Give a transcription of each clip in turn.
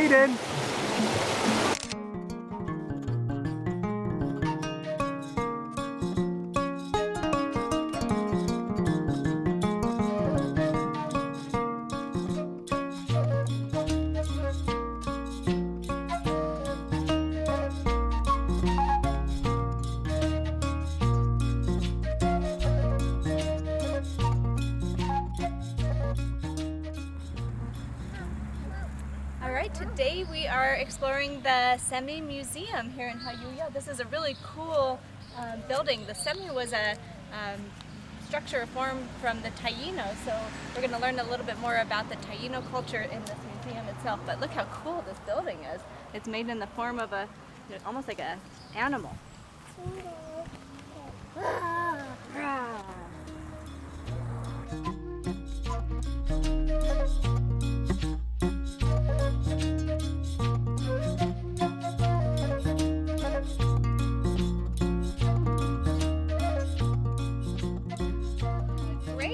Aiden! Alright, today we are exploring the Cemi Museum here in Jayuya. This is a really cool building. The Cemi was a structure formed from the Taíno, so we're going to learn a little bit more about the Taíno culture in this museum itself. But look how cool this building is. It's made in the form of a, almost like an animal.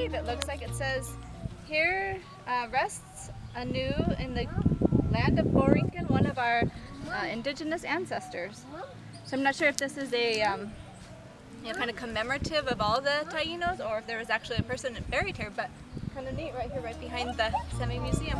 It looks like it says, here rests anew in the land of Borinquen, one of our indigenous ancestors. So I'm not sure if this is a kind of commemorative of all the Taínos, or if there was actually a person buried here, but kind of neat right here, right behind the Cemi Museum.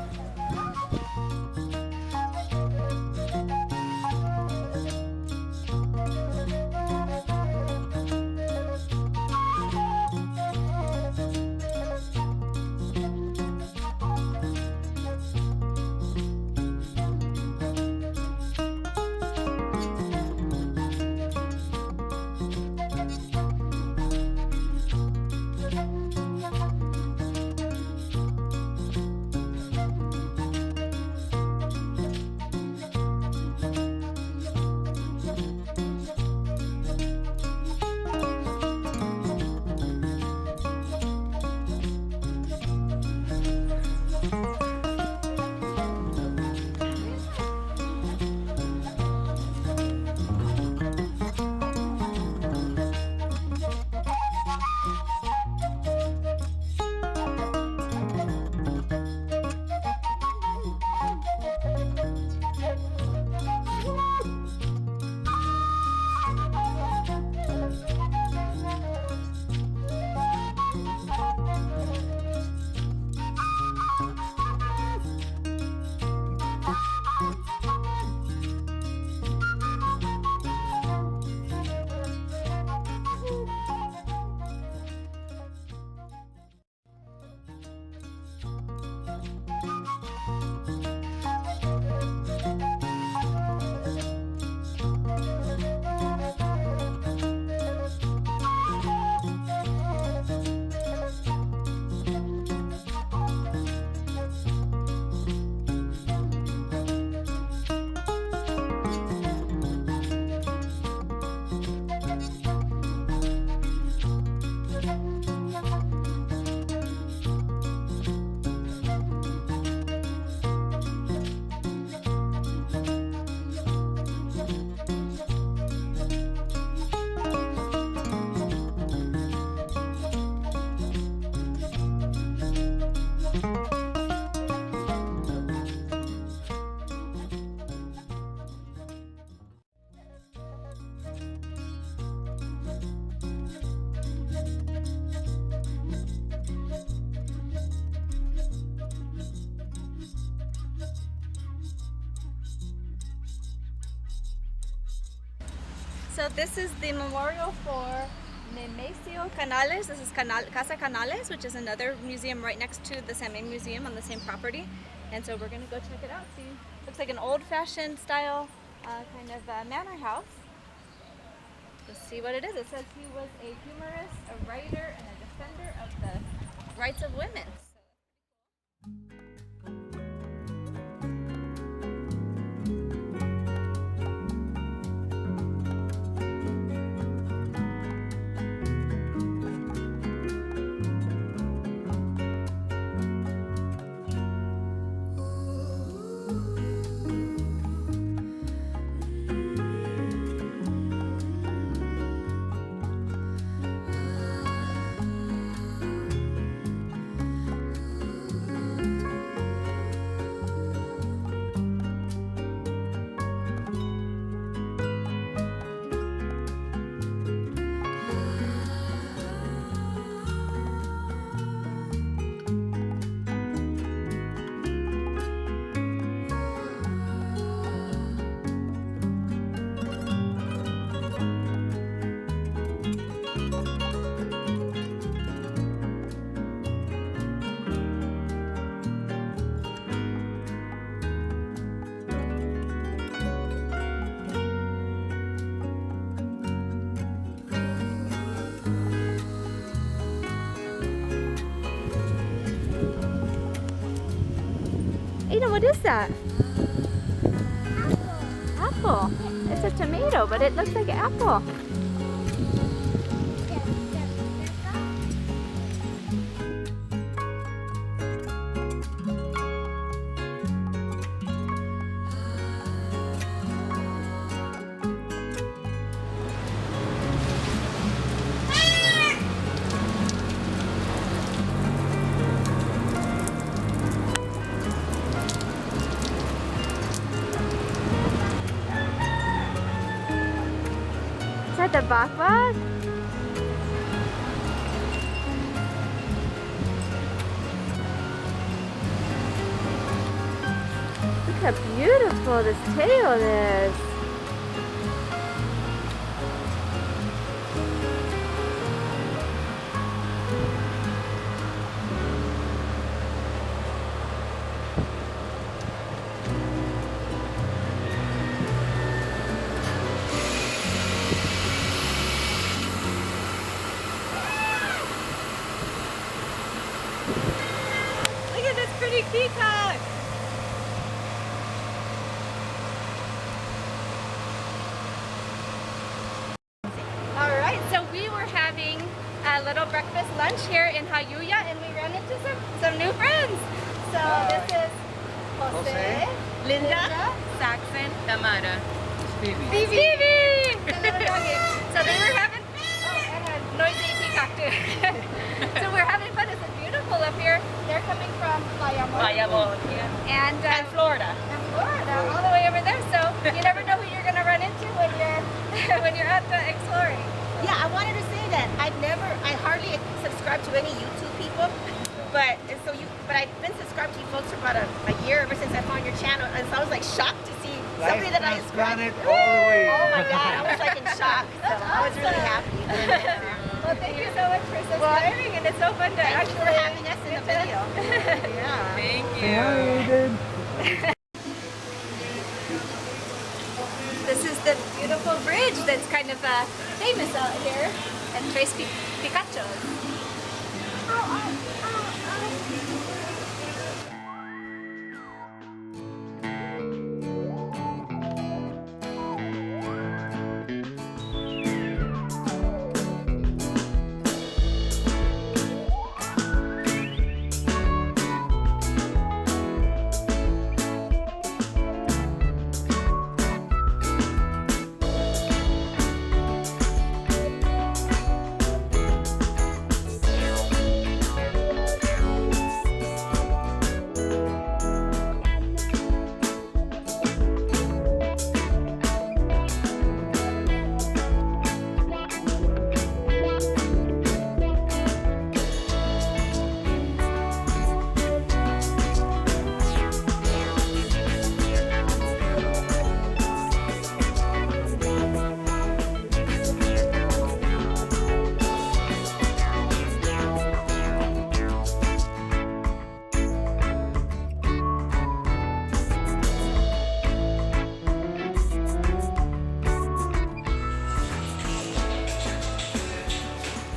So this is the memorial for Nemesio Canales. This is Casa Canales, which is another museum right next to the Cemi Museum on the same property. And so we're going to go check it out. See, looks like an old-fashioned style kind of manor house. Let's see what it is. It says he was a humorist, a writer, and a defender of the rights of women. what is that? Apple. It's a tomato, but it looks like an apple. Is that the bakbak? Look how beautiful this tail is. Look at this pretty peacock! Alright, so we were having a little breakfast lunch here in Jayuya and we ran into some new friends. So this is Jose, Linda, Saxon, Tamara. Stevie! The little doggy. So they were having, and a noisy peacock too. So we're having fun. It's beautiful up here. They're coming from Bayamon, yeah. and Florida. Florida, all the way over there. So you never know who you're going to run into when you're when you're out exploring. Yeah, I wanted to say that I hardly subscribe to any YouTube people, but I've been subscribed to you folks for about a year ever since I found your channel, and so I was like shocked to see somebody that I subscribed. all the way. Oh my God, I was like in shock. So I was really happy. Well, thank you so much for subscribing, and it's so fun to Thank you actually for having us in the video. Yeah. Thank Hi, you. Aiden. This is the beautiful bridge that's kind of famous out here at Picachos.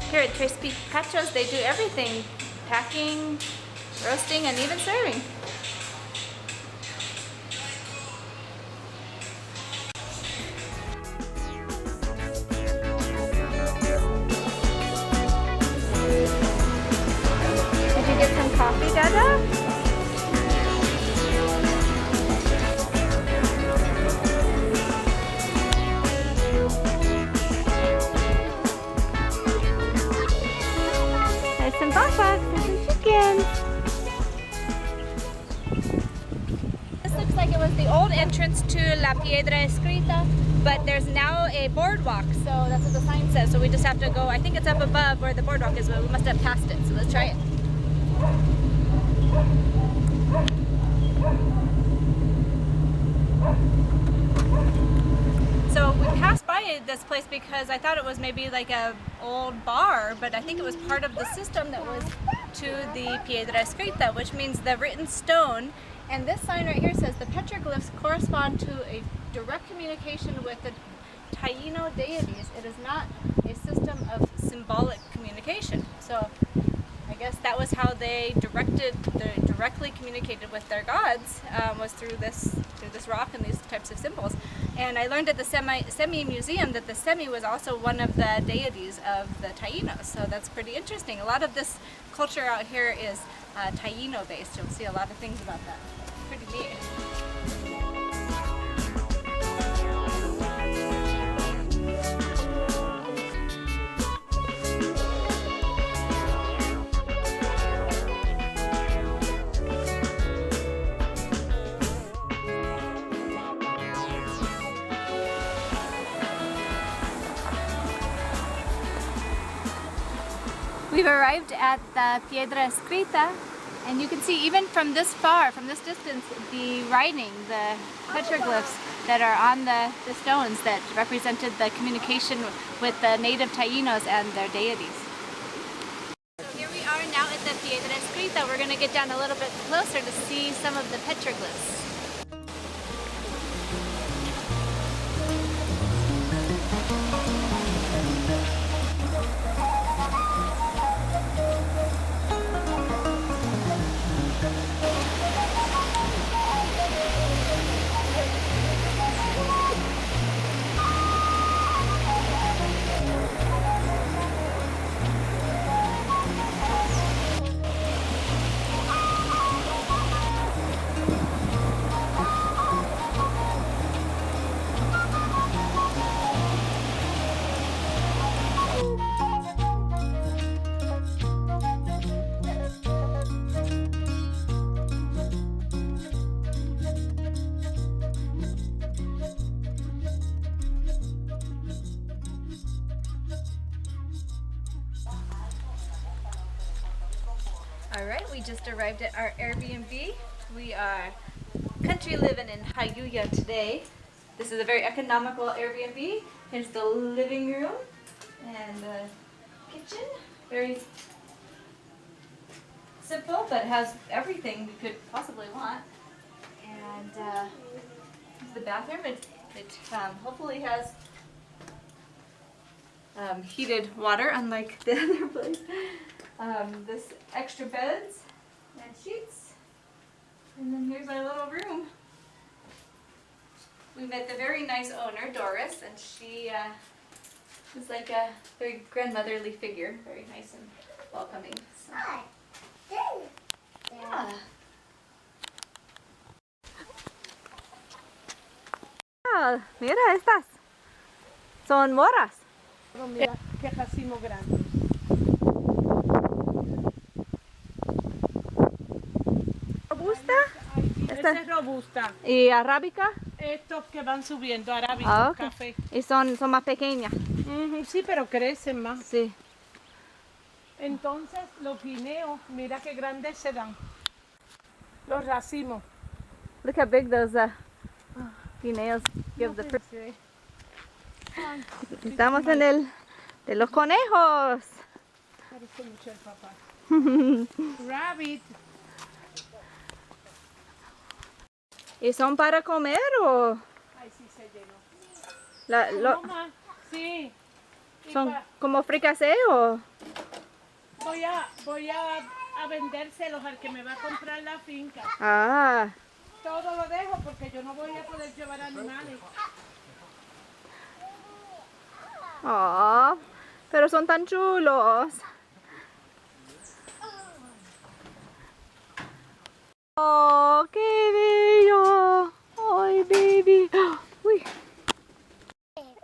Here at Picachos, they do everything. Packing, roasting, and even serving. Did you get some coffee, Dada? There's some bakbak, there's some chickens. This looks like it was the old entrance to La Piedra Escrita, but there's now a boardwalk, so that's what the sign says. So we just have to go, I think it's up above where the boardwalk is, but we must have passed it, so let's try it. So we passed by this place because I thought it was maybe like a old bar, but I think it was part of the system that was to the Piedra Escrita, which means the written stone. And this sign right here says the petroglyphs correspond to a direct communication with the Taino deities. It is not a system of symbolic communication. So I guess that was how they directly communicated with their gods, was through this rock and these types of symbols. And I learned at the Cemi Museum that the Cemi was also one of the deities of the Taínos, so that's pretty interesting. A lot of this culture out here is Taíno based. You'll see a lot of things about that. Pretty neat. We've arrived at the Piedra Escrita, and you can see even from this far, from this distance, the writing, the petroglyphs that are on the stones that represented the communication with the native Taínos and their deities. So here we are now at the Piedra Escrita. We're going to get down a little bit closer to see some of the petroglyphs. Alright, we just arrived at our Airbnb. We are country living in Jayuya today. This is a very economical Airbnb. Here's the living room and the kitchen. Very simple, but has everything you could possibly want. And here's the bathroom. It hopefully has heated water, unlike the other place. This extra beds and sheets, and then here's our little room. We met the very nice owner, Doris, and she is like a very grandmotherly figure, very nice and welcoming. So. Yeah. Ah, mira estas. Son moras. Mira qué racimo grande. ¿Robusta? Esta es robusta. ¿Y arábica? Estos que van subiendo, arábica, Ah, ok. café. Y son más pequeñas. Sí, pero crecen más. Sí. Entonces, los guineos, mira qué grandes se dan. Los racimos. Look how big those guineos give the fruit. Sí. Estamos en el de los conejos. Parece mucho el papá. Rabbit. ¿Y son para comer o Ay, sí se llenó. Mamá, sí. Y son como fricasé o? voy a vendérselos al que me va a comprar la finca. Ah, Todo lo dejo porque yo no voy a poder llevar animales. oh, pero son tan chulos. Oh, qué bello. Ay, baby. Uy.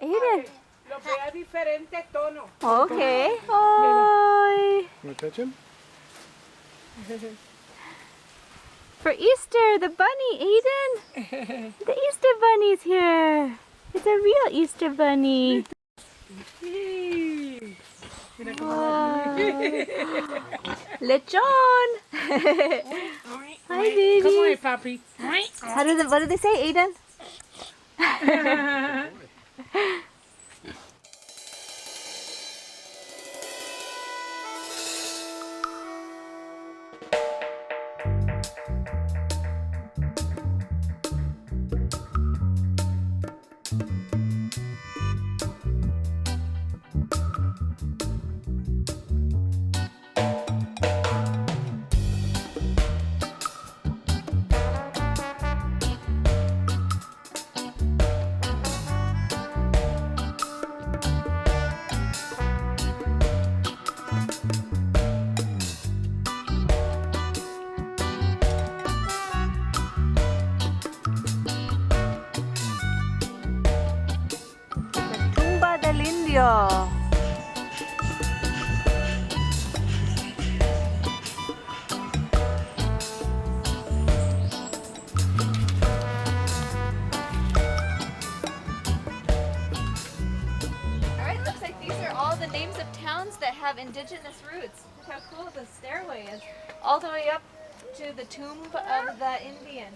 Aiden. Los veo a diferentes tonos. Okay. Ay. Want to touch him? For Easter, the bunny, Aiden. The Easter bunny's here. It's a real Easter bunny. Mira Wow. Lechon. Hi, baby. ¿Cómo es, papi? What do they say, Aiden? Negocio. Alright, looks like these are all the names of towns that have indigenous roots. Look how cool the stairway is. All the way up to the tomb of the Indian.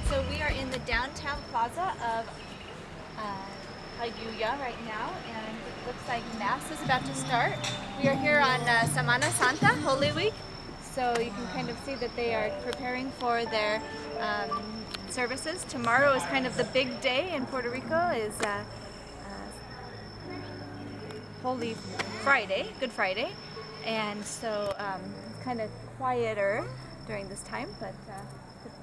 So we are in the downtown plaza of Jayuya right now, and it looks like Mass is about to start. We are here on Semana Santa, Holy Week, so you can kind of see that they are preparing for their services. Tomorrow is kind of the big day in Puerto Rico, is Holy Friday, Good Friday, and so it's kind of quieter during this time, but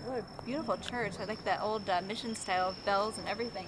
what a beautiful church. I like that old mission style bells and everything.